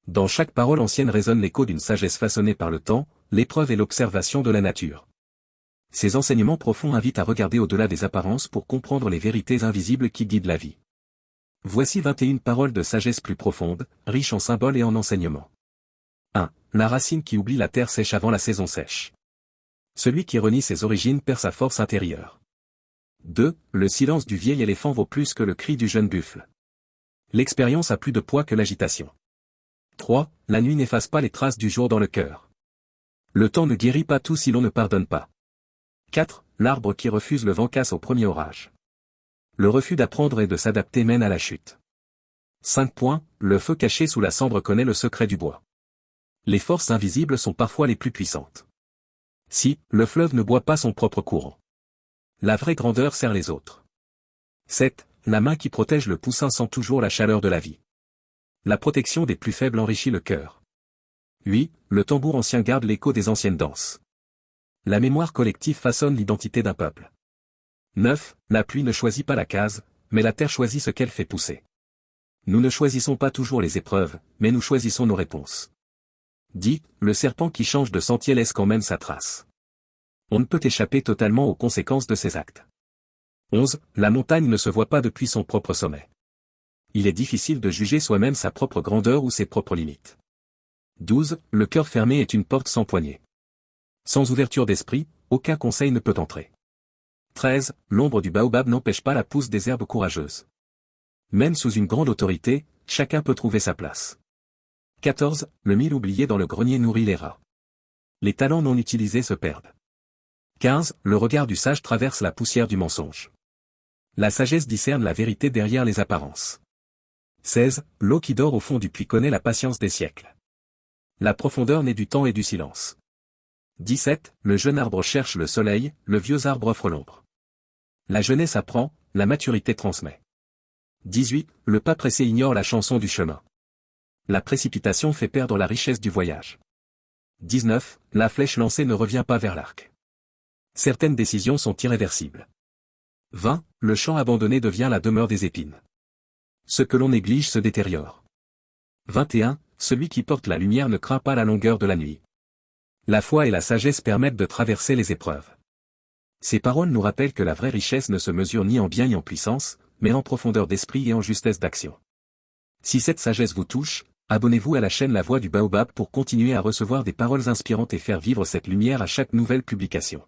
Dans chaque parole ancienne résonne l'écho d'une sagesse façonnée par le temps, l'épreuve et l'observation de la nature. Ces enseignements profonds invitent à regarder au-delà des apparences pour comprendre les vérités invisibles qui guident la vie. Voici 21 paroles de sagesse plus profondes, riches en symboles et en enseignements. 1. La racine qui oublie la terre sèche avant la saison sèche. Celui qui renie ses origines perd sa force intérieure. 2. Le silence du vieil éléphant vaut plus que le cri du jeune buffle. L'expérience a plus de poids que l'agitation. 3. La nuit n'efface pas les traces du jour dans le cœur. Le temps ne guérit pas tout si l'on ne pardonne pas. 4. L'arbre qui refuse le vent casse au premier orage. Le refus d'apprendre et de s'adapter mène à la chute. 5. Le feu caché sous la cendre connaît le secret du bois. Les forces invisibles sont parfois les plus puissantes. 6. Le fleuve ne boit pas son propre courant. La vraie grandeur sert les autres. 7. La main qui protège le poussin sent toujours la chaleur de la vie. La protection des plus faibles enrichit le cœur. 8. Le tambour ancien garde l'écho des anciennes danses. La mémoire collective façonne l'identité d'un peuple. 9. La pluie ne choisit pas la case, mais la terre choisit ce qu'elle fait pousser. Nous ne choisissons pas toujours les épreuves, mais nous choisissons nos réponses. 10. Le serpent qui change de sentier laisse quand même sa trace. On ne peut échapper totalement aux conséquences de ses actes. 11. La montagne ne se voit pas depuis son propre sommet. Il est difficile de juger soi-même sa propre grandeur ou ses propres limites. 12. Le cœur fermé est une porte sans poignée. Sans ouverture d'esprit, aucun conseil ne peut entrer. 13. L'ombre du baobab n'empêche pas la pousse des herbes courageuses. Même sous une grande autorité, chacun peut trouver sa place. 14. Le mil oublié dans le grenier nourrit les rats. Les talents non utilisés se perdent. 15. Le regard du sage traverse la poussière du mensonge. La sagesse discerne la vérité derrière les apparences. 16. L'eau qui dort au fond du puits connaît la patience des siècles. La profondeur naît du temps et du silence. 17. Le jeune arbre cherche le soleil, le vieux arbre offre l'ombre. La jeunesse apprend, la maturité transmet. 18. Le pas pressé ignore la chanson du chemin. La précipitation fait perdre la richesse du voyage. 19. La flèche lancée ne revient pas vers l'arc. Certaines décisions sont irréversibles. 20. Le champ abandonné devient la demeure des épines. Ce que l'on néglige se détériore. 21. Celui qui porte la lumière ne craint pas la longueur de la nuit. La foi et la sagesse permettent de traverser les épreuves. Ces paroles nous rappellent que la vraie richesse ne se mesure ni en bien ni en puissance, mais en profondeur d'esprit et en justesse d'action. Si cette sagesse vous touche, abonnez-vous à la chaîne La Voix du Baobab pour continuer à recevoir des paroles inspirantes et faire vivre cette lumière à chaque nouvelle publication.